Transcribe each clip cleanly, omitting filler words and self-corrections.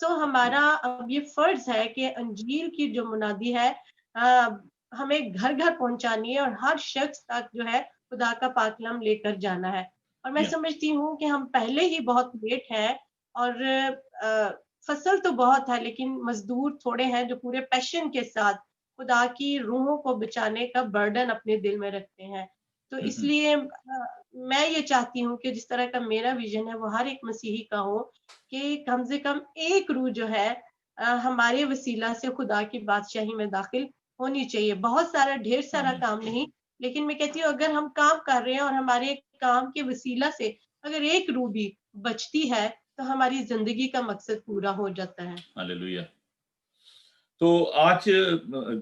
سو ہمارا اب یہ فرض ہے کہ انجیل کی جو منادی ہے ہمیں گھر گھر پہنچانی ہے اور ہر شخص تک جو ہے خدا کا پاک کلام لے کر جانا ہے. اور میں یا سمجھتی ہوں کہ ہم پہلے ہی بہت لیٹ ہیں اور فصل تو بہت ہے لیکن مزدور تھوڑے ہیں جو پورے پیشن کے ساتھ خدا کی روحوں کو بچانے کا برڈن اپنے دل میں رکھتے ہیں. تو اس لیے میں یہ چاہتی ہوں کہ جس طرح کا میرا ویژن ہے وہ ہر ایک مسیحی کا ہو کہ کم سے کم ایک روح جو ہے ہمارے وسیلہ سے خدا کی بادشاہی میں داخل ہونی چاہیے. بہت سارا ڈھیر سارا کام نہیں لیکن میں کہتی ہوں اگر ہم کام کر رہے ہیں اور ہمارے کام کے وسیلہ سے اگر ایک روح بھی بچتی ہے تو ہماری زندگی کا مقصد پورا ہو جاتا ہے. ہاللویا. تو آج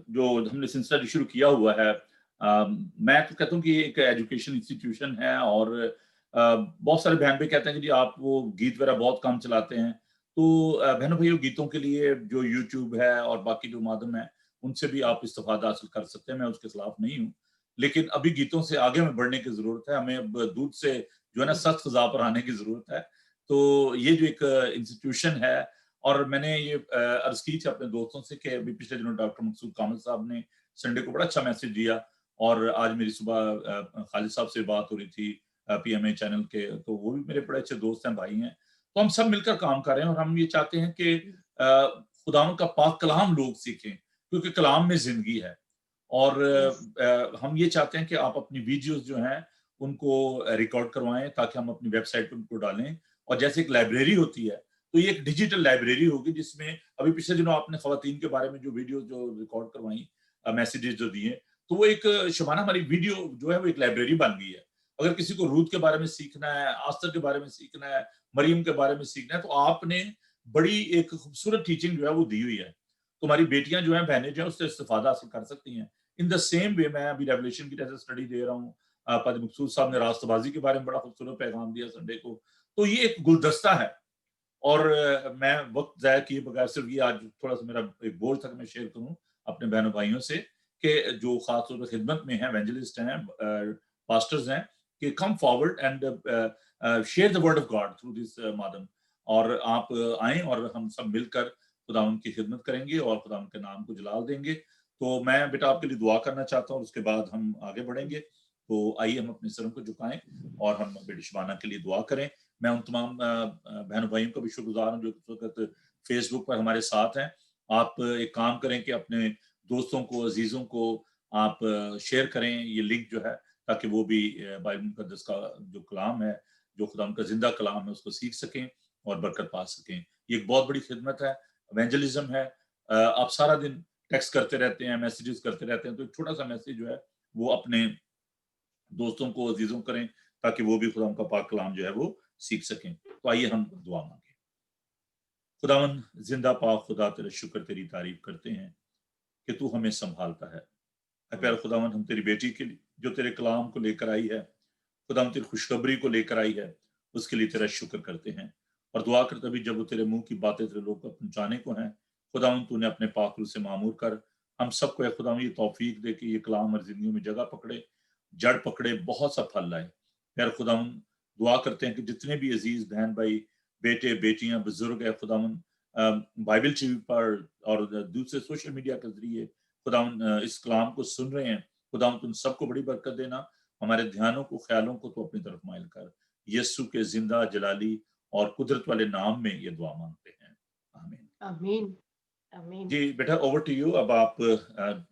جو ہم نے سلسلہ جو شروع کیا ہوا ہے میں تو کہتا ہوں کہ یہ ایک ایجوکیشن انسٹیٹیوشن ہے اور بہت سارے بہن بھی کہتے ہیں کہ جی آپ وہ گیت وغیرہ بہت کم چلاتے ہیں. تو بہنوں بھائیوں گیتوں کے لیے جو یوٹیوب ہے اور باقی جو مادھم ہے ان سے بھی آپ استفادہ حاصل کر سکتے ہیں. میں اس کے خلاف نہیں ہوں لیکن ابھی گیتوں سے آگے میں بڑھنے کی ضرورت ہے. ہمیں اب دودھ سے جو ہے نا سخت غذا پر آنے کی ضرورت ہے. تو یہ جو ایک انسٹیٹیوشن ہے اور میں نے یہ عرض کی تھی اپنے دوستوں سے کہ ابھی پچھلے دنوں ڈاکٹر مقصود کامل صاحب نے سنڈے کو بڑا اچھا میسج دیا اور آج میری صبح خالد صاحب سے بات ہو رہی تھی پی ایم اے چینل کے. تو وہ بھی میرے بڑے اچھے دوست ہیں, بھائی ہیں. تو ہم سب مل کر کام کر رہے ہیں اور ہم یہ چاہتے ہیں کہ خداوند کا پاک کلام لوگ سیکھیں کیونکہ کلام میں زندگی ہے. اور ہم یہ چاہتے ہیں کہ آپ اپنی ویڈیوز جو ہیں ان کو ریکارڈ کروائیں تاکہ ہم اپنی ویب سائٹ پر ان کو ڈالیں. اور جیسے ایک لائبریری ہوتی ہے تو یہ ایک ڈیجیٹل لائبریری ہوگی جس میں ابھی پچھلے دنوں آپ نے خواتین کے بارے میں جو ویڈیو جو ریکارڈ کروائیں میسیجز جو دیے تو وہ ایک شبانہ ہماری ویڈیو جو ہے وہ ایک لائبریری بن گئی ہے. اگر کسی کو رود کے بارے میں سیکھنا ہے, آستر کے بارے میں سیکھنا ہے, مریم کے بارے میں سیکھنا ہے تو آپ نے بڑی ایک خوبصورت ٹیچنگ جو ہے وہ دی ہوئی ہے. تمہاری بیٹیاں جو ہیں, بہنیں جو ہیں اس سے استفادہ حاصل کر سکتی ہیں. ان دا سیم وے میں ابھی ریولیشن کی جیسے سٹڈی دے رہا ہوں. پادری مقصود صاحب نے راست بازی کے بارے میں بڑا خوبصورت پیغام دیا سنڈے کو. تو یہ ایک گلدستہ ہے اور میں وقت ضائع کیے بغیر صرف یہ آج تھوڑا سا میرا ایک بول تھا کہ میں شیئر کروں اپنے بہنوں بھائیوں سے کہ جو خاص طور پر خدمت میں ہیں, ایونجلسٹ ہیں, پاسٹرز ہیں, کہ come forward and share the word of God through this مادھم. اور آپ آئیں اور ہم سب مل کر خداوند کی خدمت کریں گے اور خداوند کے نام کو جلال دیں گے. تو میں بیٹا آپ کے لیے دعا کرنا چاہتا ہوں, اس کے بعد ہم آگے بڑھیں گے. تو آئیے ہم اپنے سروں کو جھکائیں اور ہم بیٹی شبانہ کے لیے دعا کریں. میں ان تمام بہنوں بھائیوں کا بھی شکر گزار ہوں جو اس وقت فیس بک پر ہمارے ساتھ ہیں. آپ ایک کام کریں کہ اپنے دوستوں کو, عزیزوں کو آپ شیئر کریں یہ لنک جو ہے تاکہ وہ بھی بائبل مقدس کا جو کلام ہے, جو خدا ان کا زندہ کلام ہے, اس کو سیکھ سکیں اور برکت پا سکیں. یہ ایک بہت بڑی خدمت ہے, ایونجلزم ہے. آپ سارا دن ٹیکسٹ کرتے رہتے ہیں, میسیجز کرتے رہتے ہیں, تو ایک چھوٹا سا میسیج جو ہے وہ اپنے دوستوں کو, عزیزوں کریں تاکہ وہ بھی خدا ان کا پاک کلام جو ہے وہ سیکھ سکیں. تو آئیے ہم دعا مانگیں. خداوند زندہ پاک خدا, تیرا شکر, تیری تعریف کرتے ہیں کہ تو ہمیں سنبھالتا ہے. اے پیارے خداوند, ہم تیری بیٹی کے لیے جو تیرے کلام کو لے کر آئی ہے, خداوند تیری خوشخبری کو لے کر آئی ہے, اس کے لیے تیرا شکر کرتے ہیں اور دعا کرتے بھی جب وہ تیرے منہ کی باتیں تیرے لوگ کو پہنچانے کو ہیں خداوند تو نے اپنے پاک روح سے معمور کر ہم سب کو اے خداوند یہ توفیق دے کہ یہ کلام ہماری زندگیوں میں جگہ پکڑے, جڑ پکڑے, بہت سا پھل لائے. پیارے خداوند دعا کرتے ہیں کہ جتنے بھی عزیز بہن بھائی, بیٹے بیٹیاں, بزرگ ہے خداوند بائبل ٹی وی پر اور دوسرے سوشل میڈیا کے ذریعے خداوند اس کلام کو سن رہے ہیں, خداوند تم سب کو بڑی برکت دینا. ہمارے دھیانوں کو, خیالوں کو تو اپنی طرف مائل کر. یسوع کے زندہ, جلالی اور قدرت والے نام میں یہ دعا مانگتے ہیں, آمین. آمین. آمین. جی بیٹا اوور ٹو یو. اب آپ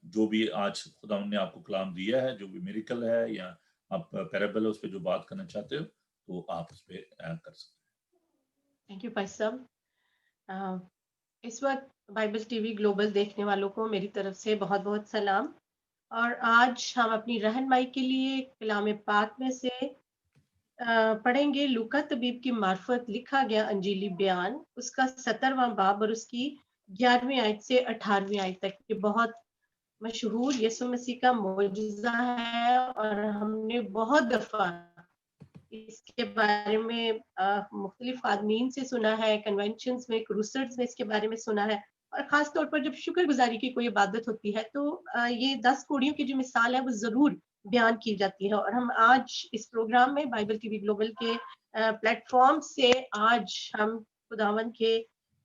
جو بھی آج خداوند نے آپ کو کلام دیا ہے, جو بھی میریکل ہے یا آپ پیرابل ہے اس پہ جو بات کرنا چاہتے ہو تو آپ اس پہ کر سکتے ہیں. تھینک یو بھائی صاحب. اس وقت بائبل ٹی وی گلوبل دیکھنے والوں کو میری طرف سے بہت بہت سلام. اور آج ہم اپنی رہنمائی کے لیے کلام پاک میں سے پڑھیں گے لوکا طبیب کی معرفت لکھا گیا انجیلی بیان, اس کا 17واں باب اور اس کی 11ویں آیت سے 18ویں آیت تک. یہ بہت مشہور یسوع مسیح کا معجزہ ہے اور ہم نے بہت دفعہ اس کے بارے میں مختلف آدمین سے سنا ہے, کنونشنز میں, کروسڈز میں اس کے بارے میں سنا ہے. اور خاص طور پر جب شکر گزاری کی کوئی عبادت ہوتی ہے تو یہ 10 کوڑیوں کی جو مثال ہے وہ ضرور بیان کی جاتی ہے. اور ہم آج اس پروگرام میں بائبل ٹی وی گلوبل کے پلیٹ فارم سے آج ہم خداوند کے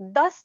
10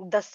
10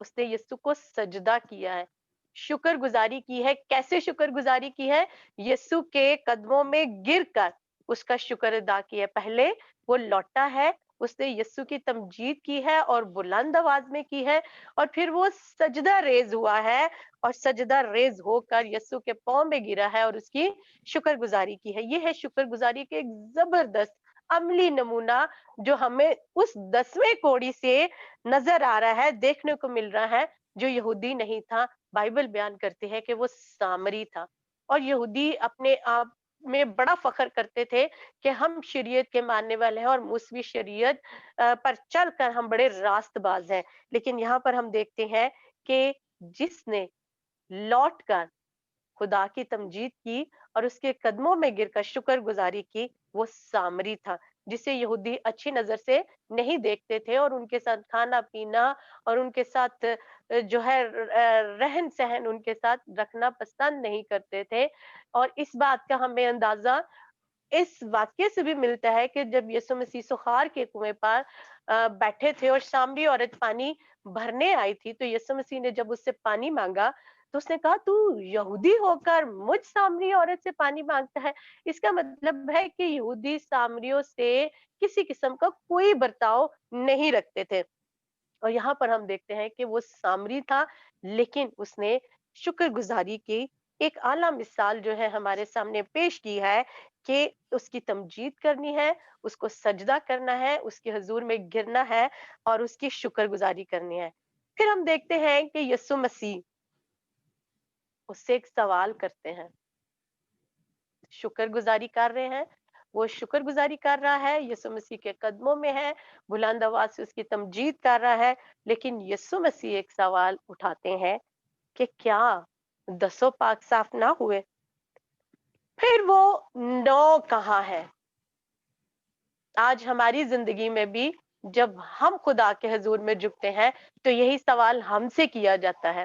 اس نے یسوع کو سجدہ کیا ہے، شکر گزاری کی ہے. کیسے شکر گزاری کی ہے؟ یسوع کے قدموں میں گر کر اس کا شکر ادا کیا ہے. پہلے وہ لوٹا ہے، اس نے یسوع کی تمجید کی ہے اور بلند آواز میں کی ہے، اور پھر وہ سجدہ ریز ہوا ہے اور سجدہ ریز ہو کر یسوع کے پاؤں میں گرا ہے اور اس کی شکر گزاری کی ہے. یہ ہے شکر گزاری کے ایک زبردست عملی نمونہ جو ہمیں اس 10ویں کوڑی سے نظر آ رہا ہے، دیکھنے کو مل رہا ہے، جو یہودی نہیں تھا. بائبل بیان کرتی ہے کہ وہ سامری تھا، اور یہودی اپنے آپ میں بڑا فخر کرتے تھے کہ ہم شریعت کے ماننے والے ہیں اور موسوی شریعت پر چل کر ہم بڑے راست باز ہیں. لیکن یہاں پر ہم دیکھتے ہیں کہ جس نے لوٹ کر خدا کی تمجید کی اور اس کے قدموں میں گر کر شکر گزاری کی، وہ سامری تھا، جسے یہودی اچھی نظر سے نہیں دیکھتے تھے اور ان کے ساتھ کھانا پینا اور ان کے ساتھ جو ہے رہن سہن ان کے ساتھ رکھنا پسند نہیں کرتے تھے. اور اس بات کا ہمیں اندازہ اس واقعے سے بھی ملتا ہے کہ جب یسوع مسیح سخار کے کنویں پر بیٹھے تھے اور سامری عورت پانی بھرنے آئی تھی، تو یسوع مسیح نے جب اس سے پانی مانگا تو اس نے کہا تو یہودی ہو کر مجھ سامری عورت سے پانی مانگتا ہے. اس کا مطلب ہے کہ یہودی سامریوں سے کسی قسم کا کوئی برتاؤ نہیں رکھتے تھے. اور یہاں پر ہم دیکھتے ہیں کہ وہ سامری تھا، لیکن اس نے شکر گزاری کی ایک اعلیٰ مثال جو ہے ہمارے سامنے پیش کی ہے کہ اس کی تمجید کرنی ہے، اس کو سجدہ کرنا ہے، اس کے حضور میں گرنا ہے اور اس کی شکر گزاری کرنی ہے. پھر ہم دیکھتے ہیں کہ یسوع مسیح اس سے ایک سوال کرتے ہیں. شکر گزاری کر رہے ہیں، وہ شکر گزاری کر رہا ہے، یسوع مسیح کے قدموں میں ہے، بلند آواز سے اس کی تمجید کر رہا ہے. لیکن یسوع مسیح ایک سوال اٹھاتے ہیں کہ کیا 10 پاک صاف نہ ہوئے؟ پھر وہ 9 کہاں ہے؟ آج ہماری زندگی میں بھی جب ہم خدا کے حضور میں جھکتے ہیں تو یہی سوال ہم سے کیا جاتا ہے.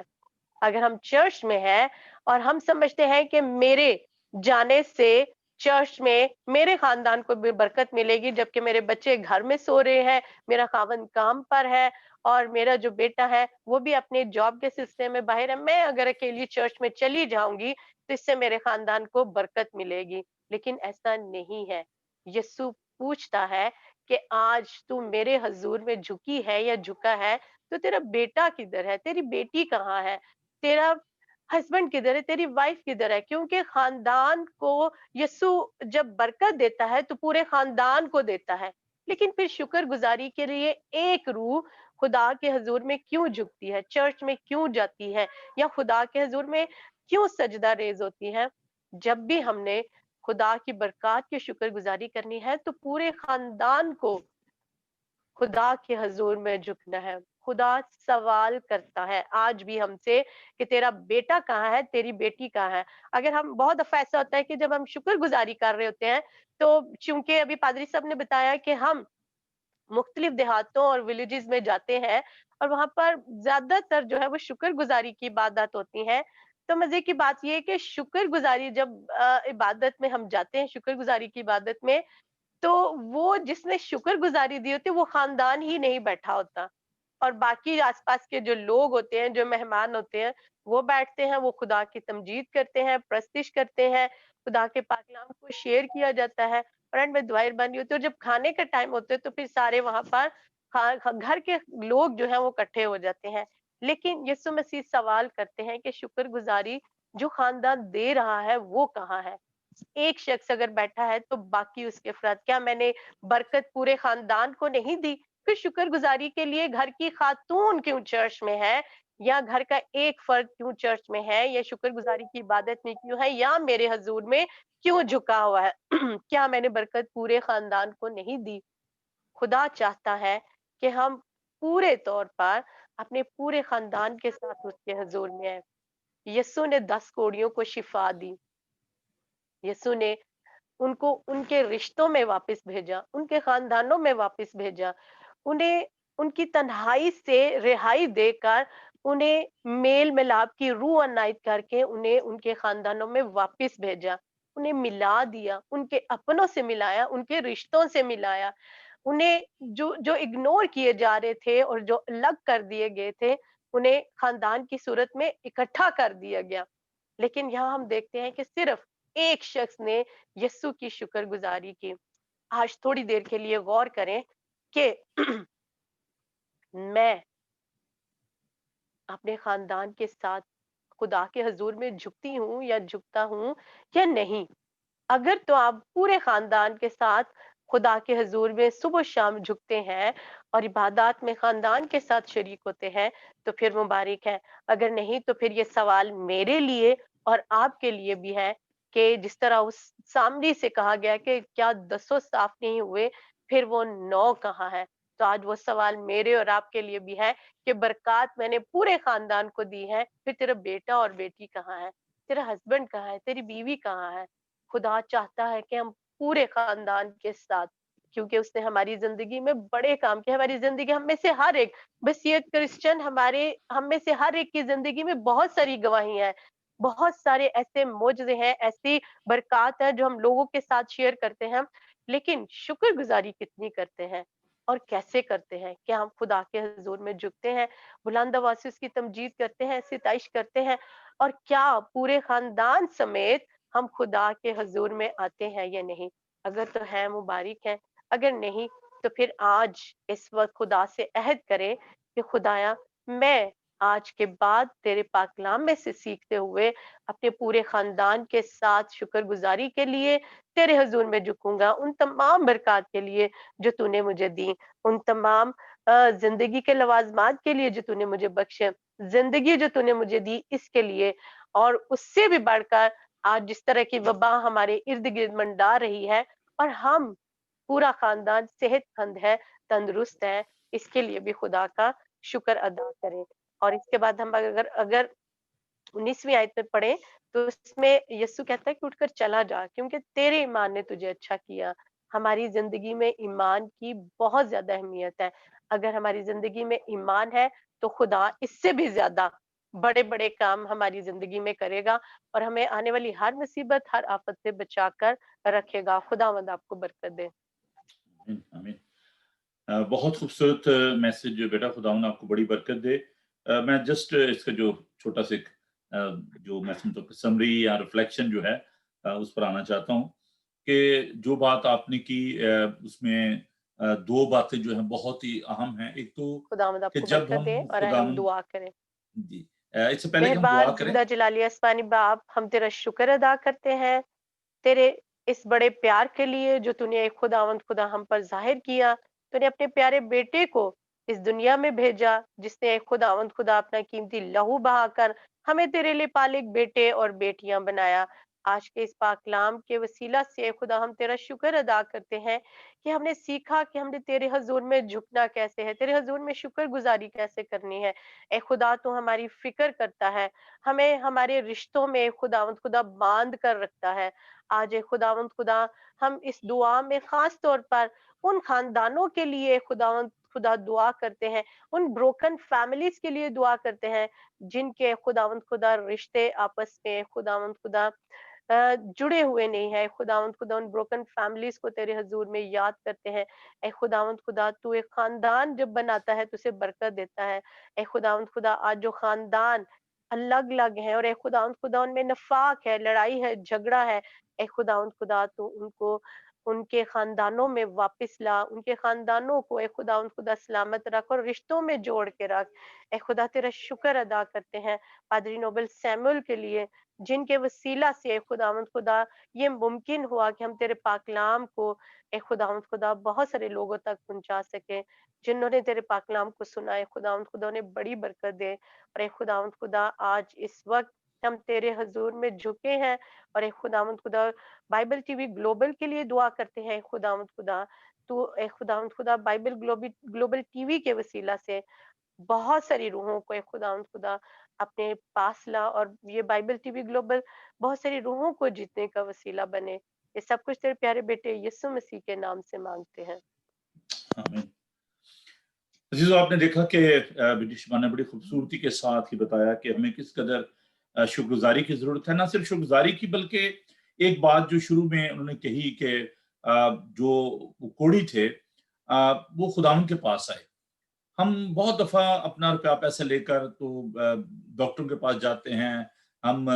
اگر ہم چرچ میں ہیں اور ہم سمجھتے ہیں کہ میرے جانے سے چرچ میں میرے خاندان کو بھی برکت ملے گی، جبکہ میرے بچے گھر میں سو رہے ہیں، میرا خاوند کام پر ہے اور میرا جو بیٹا ہے وہ بھی اپنے جاب کے سلسلے میں باہر ہے، میں اگر اکیلی چرچ میں چلی جاؤں گی تو اس سے میرے خاندان کو برکت ملے گی. لیکن ایسا نہیں ہے. یسوع پوچھتا ہے کہ آج تو میرے حضور میں جھکی ہے یا جھکا ہے تو تیرا بیٹا کدھر ہے، تیری بیٹی کہاں ہے، تیرا ہسبینڈ کدھر ہے، تیری وائف کدھر ہے؟ کیونکہ خاندان کو یسوع جب برکت دیتا ہے تو پورے خاندان کو دیتا ہے. لیکن پھر شکر گزاری کے لیے ایک روح خدا کے حضور میں کیوں جھکتی ہے، چرچ میں کیوں جاتی ہے، یا خدا کے حضور میں کیوں سجدہ ریز ہوتی ہے؟ جب بھی ہم نے خدا کی برکات کی شکر گزاری کرنی ہے تو پورے خاندان کو خدا کے حضور میں جھکنا ہے. خدا سوال کرتا ہے آج بھی ہم سے کہ تیرا بیٹا کہاں ہے، تیری بیٹی کہاں ہے. اگر ہم بہت دفعہ ایسا ہوتا ہے کہ جب ہم شکر گزاری کر رہے ہوتے ہیں تو چونکہ ابھی پادری صاحب نے بتایا کہ ہم مختلف دیہاتوں اور ولیجز میں جاتے ہیں اور وہاں پر زیادہ تر جو ہے وہ شکر گزاری کی عبادت ہوتی ہے. تو مزے کی بات یہ ہے کہ شکر گزاری جب عبادت میں ہم جاتے ہیں، شکر گزاری کی عبادت میں، تو وہ جس نے شکر گزاری دی ہوتی ہے وہ خاندان ہی نہیں بیٹھا ہوتا، اور باقی آس پاس کے جو لوگ ہوتے ہیں، جو مہمان ہوتے ہیں، وہ بیٹھتے ہیں، وہ خدا کی تمجید کرتے ہیں، پرستش کرتے ہیں، خدا کے پاک کلام کو شیئر کیا جاتا ہے اور اینڈ میں دعائیں بانی ہوتی ہے. اور جب کھانے کا ٹائم ہوتا ہے تو پھر سارے وہاں پر گھر کے لوگ جو ہیں وہ اکٹھے ہو جاتے ہیں. لیکن یسوع مسیح سوال کرتے ہیں کہ شکر گزاری جو خاندان دے رہا ہے وہ کہاں ہے؟ ایک شخص اگر بیٹھا ہے تو باقی اس کے افراد، کیا میں نے برکت پورے خاندان کو نہیں دی؟ پھر شکر گزاری کے لیے گھر کی خاتون کیوں چرچ میں ہے، یا گھر کا ایک فرد کیوں چرچ میں ہے، یا شکر گزاری کی عبادت میں کیوں ہے، یا میرے حضور میں کیوں جھکا ہوا ہے؟ کیا میں نے برکت پورے خاندان کو نہیں دی؟ خدا چاہتا ہے کہ ہم پورے طور پر اپنے پورے خاندان کے ساتھ اس کے حضور میں ہیں. یسوع نے 10 کوڑیوں کو شفا دی. یسوع نے ان کو ان کے رشتوں میں واپس بھیجا، ان کے خاندانوں میں واپس بھیجا، انہیں ان کی تنہائی سے رہائی دے کر انہیں میل ملاپ کی روح عنایت کر کے انہیں ان کے خاندانوں میں واپس بھیجا، انہیں ملا دیا، ان کے اپنوں سے ملایا، ان کے رشتوں سے ملایا. انہیں جو اگنور کیے جا رہے تھے اور جو الگ کر دیے گئے تھے انہیں خاندان کی صورت میں اکٹھا کر دیا گیا. لیکن یہاں ہم دیکھتے ہیں کہ صرف ایک شخص نے یسوع کی شکر گزاری کی. آج تھوڑی دیر کے لیے غور کریں کہ میں اپنے خاندان کے ساتھ خدا کے حضور میں جھکتی ہوں یا جھکتا ہوں یا نہیں. اگر تو آپ پورے خاندان کے ساتھ خدا کے حضور میں صبح و شام جھکتے ہیں اور عبادات میں خاندان کے ساتھ شریک ہوتے ہیں تو پھر مبارک ہے. اگر نہیں تو پھر یہ سوال میرے لیے اور آپ کے لیے بھی ہے کہ جس طرح اس سامری سے کہا گیا کہ کیا 10 صاف نہیں ہوئے، پھر وہ 9 کہاں ہے. تو آج وہ سوال میرے اور آپ کے لیے بھی ہے کہ برکات میں نے پورے خاندان کو دی ہے، پھر تیرا بیٹا اور بیٹی کہاں ہے، تیرا ہسبینڈ کہاں ہے، تیری بیوی کہاں ہے. خدا چاہتا ہے کہ ہم پورے خاندان کے ساتھ، کیونکہ اس نے ہماری زندگی میں بڑے کام کیے. ہماری زندگی ہم میں سے ہر ایک بصیرت کرسچن ہم میں سے ہر ایک کی زندگی میں بہت ساری گواہیاں ہیں، بہت سارے ایسے معجزے ہیں، ایسی برکات ہیں جو ہم لوگوں کے ساتھ شیئر کرتے ہیں. لیکن شکر گزاری کتنی کرتے ہیں اور کیسے کرتے ہیں؟ کیا ہم خدا کے حضور میں جھکتے ہیں، بلند آواز سے اس کی تمجید کرتے ہیں، ستائش کرتے ہیں، اور کیا پورے خاندان سمیت ہم خدا کے حضور میں آتے ہیں یا نہیں؟ اگر تو ہے مبارک ہے، اگر نہیں تو پھر آج اس وقت خدا سے عہد کرے کہ خدایا میں آج کے بعد تیرے پاک کلام میں سے سیکھتے ہوئے اپنے پورے خاندان کے ساتھ شکر گزاری کے لیے تیرے حضور میں جھکوں گا، ان تمام برکات کے لیے جو تو نے مجھے دی، ان تمام زندگی کے لوازمات کے لیے جو تو نے مجھے بخشے، زندگی جو تو نے مجھے دی اس کے لیے، اور اس سے بھی بڑھ کر آج جس طرح کی وبا ہمارے ارد گرد منڈا رہی ہے اور ہم پورا خاندان صحت مند ہے، تندرست ہے، اس کے لیے بھی خدا کا شکر ادا کریں. اور اس کے بعد ہم اگر 19ویں آیت میں پڑھیں تو اس میں یسوع کہتا ہے کہ اٹھ کر چلا جا، کیونکہ تیرے ایمان نے تجھے اچھا کیا. ہماری زندگی میں ایمان کی بہت زیادہ اہمیت ہے. اگر ہماری زندگی میں ایمان ہے تو خدا اس سے بھی زیادہ بڑے بڑے کام ہماری زندگی میں کرے گا اور ہمیں آنے والی ہر مصیبت، ہر آفت سے بچا کر رکھے گا. خداوند آپ کو برکت دے. آمین. بہت خوبصورت میسج بیٹا، خداوند آپ کو بڑی برکت دے. میں جسٹ اس کا جو چھوٹا سا جو میں سمجھتا ہوں سمری یا ریفلیکشن جو ہے اس پر آنا چاہتا ہوں کہ جو بات آپ نے کی اس میں 2 باتیں جو ہیں بہت ہی اہم ہیں. ایک تو خداوند آپ کہ کو جب برکت دے ہم اور ہم خداوند دعا کریں. جی اس سے پہلے کہ ہم دعا مہربان کریں، زندہ جلالی آسمانی باپ، ہم تیرا شکر ادا کرتے ہیں تیرے اس بڑے پیار کے لیے جو تو نے ایک خداوند خدا ہم پر ظاہر کیا. تو نے اپنے پیارے بیٹے کو اس دنیا میں بھیجا جس نے ایک خداوند خدا اپنا قیمتی لہو بہا کر ہمیں تیرے لیے پالک بیٹے اور بیٹیاں بنایا. آج کے اس پاک کلام کے وسیلہ سے خدا ہم تیرا شکر ادا کرتے ہیں کہ ہم نے سیکھا کہ ہم نے تیرے حضور میں جھکنا کیسے ہے، تیرے حضور میں شکر گزاری کیسے کرنی ہے. اے خدا تو ہماری فکر کرتا ہے، ہمیں ہمارے رشتوں میں خداوند خدا باندھ کر رکھتا ہے. آج اے خداوند خدا ہم اس دعا میں خاص طور پر ان خاندانوں کے لیے خداوند خدا دعا کرتے ہیں، ان بروکن فیملیز کے لیے دعا کرتے ہیں جن کے خداوند خدا رشتے آپس میں خداوند خدا جڑے ہوئے نہیں ہے. خداوند خدا ان بروکن فیملیز کو تیرے حضور میں یاد کرتے ہیں. اے خداوند خدا تو ایک خاندان جب بناتا ہے تو اسے برکت دیتا ہے. اے خداوند خدا آج جو خاندان الگ الگ ہیں اور اے خداوند خدا ان میں نفاق ہے، لڑائی ہے، جھگڑا ہے، اے خداوند خدا تو ان کو ان کے خاندانوں میں واپس لا، ان کے خاندانوں کو اے خداوند خدا سلامت رکھ اور رشتوں میں جوڑ کے رکھ. اے خدا تیرا شکر ادا کرتے ہیں پادری نوبل سیمول کے لیے جن کے وسیلہ سے اے خداوند خدا یہ ممکن ہوا کہ ہم تیرے پاک کلام کو اے خداوند خدا بہت سارے لوگوں تک پہنچا سکے جنہوں نے تیرے پاک کلام کو سنا. اے خداوند خدا نے بڑی برکت دے. اور اے خداوند خدا آج اس وقت ہم تیرے حضور میں جھکے ہیں اور اے خداوند خدا بائبل ٹی وی گلوبل کے لیے دعا کرتے ہیں. اے خداوند خدا تو اے خداوند خدا بائبل گلوبل ٹی وی کے وسیلہ سے بہت ساری روحوں کو اے خداوند خدا اپنے پاس لا اور یہ بائبل ٹی وی گلوبل بہت ساری روحوں کو جیتنے کا وسیلہ بنے. یہ سب کچھ تیرے پیارے بیٹے یسوع مسیح کے نام سے مانگتے ہیں. آمین. عزیزو آپ نے دیکھا کہ بیٹی شما نے بڑی خوبصورتی کے ساتھ ہی بتایا کہ ہمیں کس قدر شکر گزاری کی ضرورت ہے. نہ صرف شکر گزاری کی بلکہ ایک بات جو شروع میں انہوں نے کہی کہ جو کوڑی تھے وہ خداوند کے پاس آئے ہم بہت دفعہ اپنا روپیہ پیسے لے کر تو ڈاکٹروں کے پاس جاتے ہیں، ہم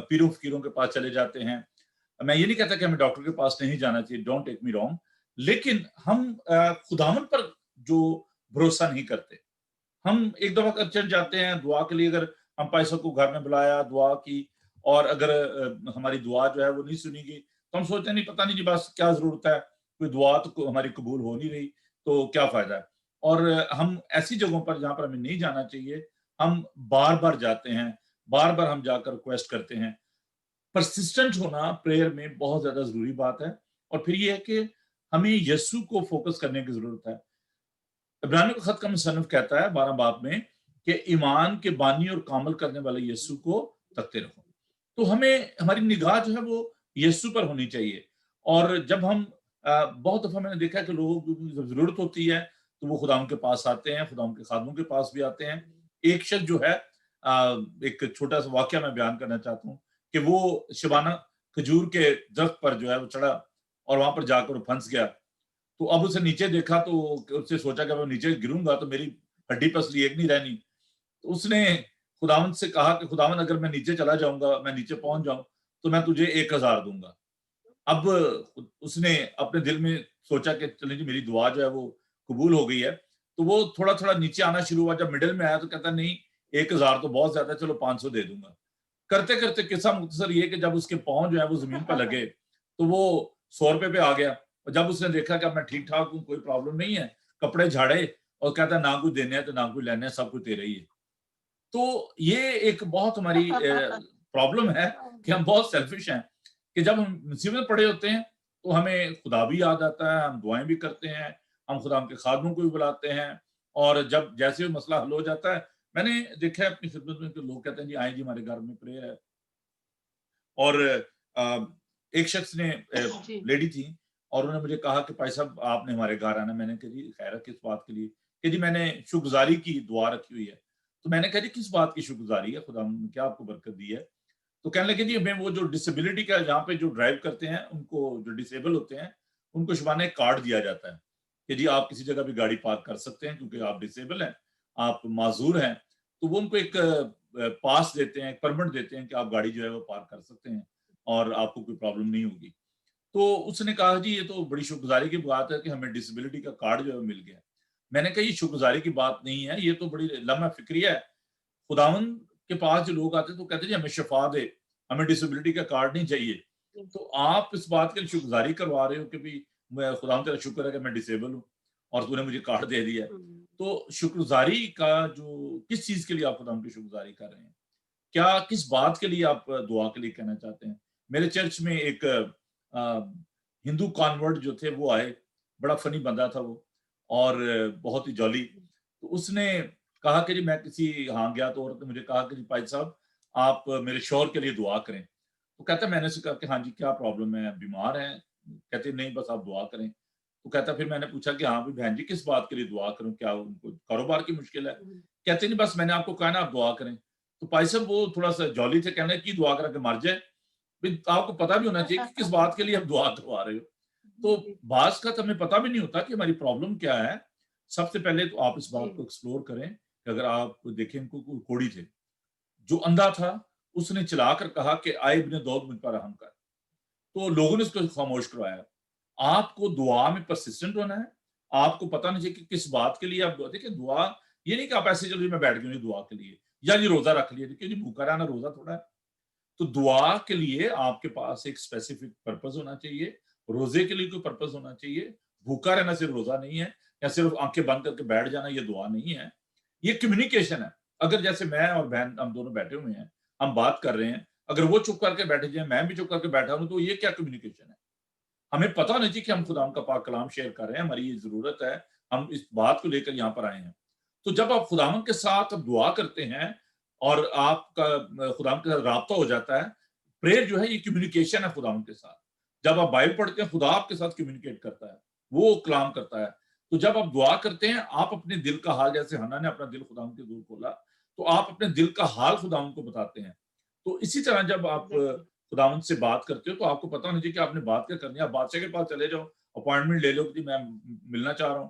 پیروں فقیروں کے پاس چلے جاتے ہیں. میں یہ نہیں کہتا کہ ہمیں ڈاکٹر کے پاس نہیں جانا چاہیے، ڈونٹ ٹیک می رانگ، لیکن ہم خداوند پر جو بھروسہ نہیں کرتے. ہم ایک دفعہ چل جاتے ہیں دعا کے لیے، اگر ہم پیسوں کو گھر میں بلایا دعا کی اور اگر ہماری دعا جو ہے وہ نہیں سنی گئی تو ہم سوچتے ہیں نہیں پتہ نہیں جی بس کیا ضرورت ہے، کوئی دعا تو ہماری قبول ہو نہیں رہی تو کیا فائدہ ہے. اور ہم ایسی جگہوں پر جہاں پر ہمیں نہیں جانا چاہیے ہم بار بار جاتے ہیں، بار بار ہم جا کر ریکویسٹ کرتے ہیں. پرسسٹنٹ ہونا پریئر میں بہت زیادہ ضروری بات ہے. اور پھر یہ ہے کہ ہمیں یسوع کو فوکس کرنے کی ضرورت ہے. عبرانیوں کا خط کا مصنف کہتا ہے 12 باب میں کہ ایمان کے بانی اور کامل کرنے والے یسوع کو تکتے رہو. تو ہمیں ہماری نگاہ جو ہے وہ یسوع پر ہونی چاہیے. اور جب ہم بہت دفعہ میں نے دیکھا کہ لوگوں کو جب ضرورت ہوتی ہے تو وہ خداوند کے پاس آتے ہیں، خداوند کے خادموں کے پاس بھی آتے ہیں. ایک شخص جو ہے ایک چھوٹا سا واقعہ میں بیان کرنا چاہتا ہوں کہ وہ شبانہ کھجور کے درخت پر جو ہے وہ چڑھا اور وہاں پر جا کر پھنس گیا. تو اب اسے نیچے دیکھا تو اس سے سوچا کہ میں نیچے گروں گا تو میری ہڈی پسلی ایک نہیں رہنی. تو اس نے خداوند سے کہا کہ خداوند اگر میں نیچے چلا جاؤں گا، میں نیچے پہنچ جاؤں تو میں تجھے 1000 دوں گا. اب اس نے اپنے دل میں سوچا کہ چلیں جی میری دعا جو ہے وہ قبول ہو گئی ہے. تو وہ تھوڑا تھوڑا نیچے آنا شروع ہوا. جب مڈل میں آیا تو کہتا نہیں 1000 تو بہت زیادہ، چلو 500 دے دوں گا. کرتے کرتے قصہ مختصر یہ کہ جب اس کے پاؤں جو ہے وہ زمین پہ لگے تو وہ 100 روپے پہ آ گیا. اور جب اس نے دیکھا کہ اب میں ٹھیک ٹھاک ہوں، کوئی پرابلم نہیں ہے، کپڑے جھاڑے اور کہتا ہے نہ کوئی دینے ہے تو نہ کوئی لینے ہے، سب کچھ تیرا ہی ہے. تو یہ ایک بہت ہماری پرابلم ہے کہ ہم بہت سیلفش ہیں کہ جب ہم مصیبت میں پڑے ہوتے ہیں تو ہمیں خدا بھی یاد آتا ہے، ہم دعائیں بھی کرتے ہیں، ہم خدا کے خادموں کو بھی بلاتے ہیں. اور جب جیسے مسئلہ حل ہو جاتا ہے، میں نے دیکھا ہے اپنی خدمت میں کہ لوگ کہتے ہیں جی آئیں جی ہمارے گھر میں پریئر ہے. اور ایک شخص نے جی لیڈی تھی اور انہوں نے مجھے کہا کہ بھائی صاحب آپ نے ہمارے گھر آنا. میں نے کہا جی خیر ہے کس بات کے لیے؟ کہ جی میں نے شکرگزاری کی دعا رکھی ہوئی ہے. تو میں نے کہا جی کس بات کی شکرگزاری ہے، خدا نے کیا آپ کو برکت دی ہے؟ تو کہنے لگے جی ہمیں وہ جو ڈسیبلٹی کا جہاں پہ جو ڈرائیو کرتے ہیں ان کو، جو ڈسیبل ہوتے ہیں ان کو شبانہ ایک کارڈ دیا جاتا ہے کہ جی آپ کسی جگہ بھی گاڑی پارک کر سکتے ہیں کیونکہ آپ ڈسیبل ہیں، آپ معذور ہیں. تو وہ ان کو ایک پاس دیتے ہیں، ایک پرمٹ دیتے ہیں کہ آپ گاڑی جو ہے وہ پارک کر سکتے ہیں اور آپ کو کوئی پرابلم نہیں ہوگی. تو اس نے کہا جی یہ تو بڑی شکرگزاری کی بات ہے کہ ہمیں ڈسیبلٹی کا کارڈ جو ہے مل گیا. میں نے کہا یہ شکرگزاری کی بات نہیں ہے، یہ تو بڑی لمحہ فکریہ ہے. خداوند کے پاس جو لوگ آتے ہیں تو کہتے ہیں جی ہمیں شفا دے، ہمیں ڈسیبلٹی کا کارڈ نہیں چاہیے. تو آپ اس بات کے لیے شکرگزاری کروا رہے ہو کہ بھی خداوند تیرا شکر ہے کہ میں ڈسیبل ہوں اور تو نے مجھے کارڈ دے دیا ہے. تو شکرگزاری کا جو کس چیز کے لیے آپ خداوند کی شکرگزاری کر رہے ہیں، کیا کس بات کے لیے آپ دعا کے لیے کہنا چاہتے ہیں؟ میرے چرچ میں ایک ہندو کانورٹ جو تھے وہ آئے، بڑا فنی بندہ تھا وہ اور بہت ہی جولی. تو اس نے کہا کہ جی میں کسی ہاں گیا تو عورت نے مجھے کہا کہ جی پائی صاحب آپ میرے شوہر کے لیے دعا کریں. تو کہتا ہے میں نے سے کہا کہ ہاں جی کیا پرابلم ہے، بیمار ہیں؟ کہتے نہیں بس آپ دعا کریں. تو کہتا پھر میں نے پوچھا کہ ہاں بھی بہن جی کس بات کے لیے دعا کروں، کیا ان کو کاروبار کی مشکل ہے؟ کہتے نہیں بس میں نے آپ کو کہا نا آپ دعا کریں. تو پائی صاحب وہ تھوڑا سا جولی تھے، کہنے کی دعا کرا کے مر جائے. آپ کو پتا بھی ہونا چاہیے کہ کس بات کے لیے آپ دعا کروا رہے ہو. تو بعض کا تو ہمیں پتا بھی نہیں ہوتا کہ ہماری پرابلم کیا ہے. سب سے پہلے تو آپ اس بات کو ایکسپلور کریں کہ اگر آپ دیکھیں ان کو کوڑی تھے، جو اندھا تھا اس نے چلا کر کہا کہ آئے ابن داؤد مجھ پر رحم کر. تو لوگوں نے اس کو خاموش کروایا. آپ کو دعا میں پرسسٹنٹ ہونا ہے. آپ کو پتا نہیں چاہیے کہ کس بات کے لیے آپ دعا. دیکھیں دعا یہ نہیں کہ آپ ایسے چلو میں بیٹھ گئی دعا کے لیے یا یہ روزہ رکھ لیا کیونکہ بھوکا رہنا روزہ تھوڑا ہے. تو دعا کے لیے آپ کے پاس ایک اسپیسیفک پرپز ہونا چاہیے. روزے کے لیے کوئی پرپز ہونا چاہیے. بھوکا رہنا صرف روزہ نہیں ہے یا صرف آنکھیں بند کر کے بیٹھ جانا یہ دعا نہیں ہے. یہ کمیونیکیشن ہے. اگر جیسے میں اور بہن ہم دونوں بیٹھے ہوئے ہیں، ہم بات کر رہے ہیں، اگر وہ چپ کر کے بیٹھے جائیں میں بھی چپ کر کے بیٹھا ہوں تو یہ کیا کمیونیکیشن ہے؟ ہمیں پتہ نہیں چاہیے کہ ہم خدا کا پاک کلام شیئر کر رہے ہیں، ہماری یہ ضرورت ہے، ہم اس بات کو لے کر یہاں پر آئے ہیں. تو جب آپ خداوند کے ساتھ دعا کرتے ہیں اور آپ کا خداوند کے ساتھ رابطہ ہو جاتا ہے، پریئر جو ہے یہ کمیونیکیشن ہے خداوند کے ساتھ. جب آپ بائبل پڑھتے ہیں خدا آپ کے ساتھ کمیونیکیٹ کرتا ہے، وہ کلام کرتا ہے. تو جب آپ دعا کرتے ہیں آپ اپنے دل کا حال، جیسے حنا نے اپنا دل خداوند کے حضور کھولا تو آپ اپنے دل کا حال خداوند کو بتاتے ہیں. تو اسی طرح جب آپ خداوند سے بات کرتے ہو تو آپ کو پتہ ہونا چاہیے کہ آپ نے بات کیا کرنی ہے. آپ بادشاہ کے پاس چلے جاؤ، اپوائنٹمنٹ لے لو کہ میں ملنا چاہ رہا ہوں.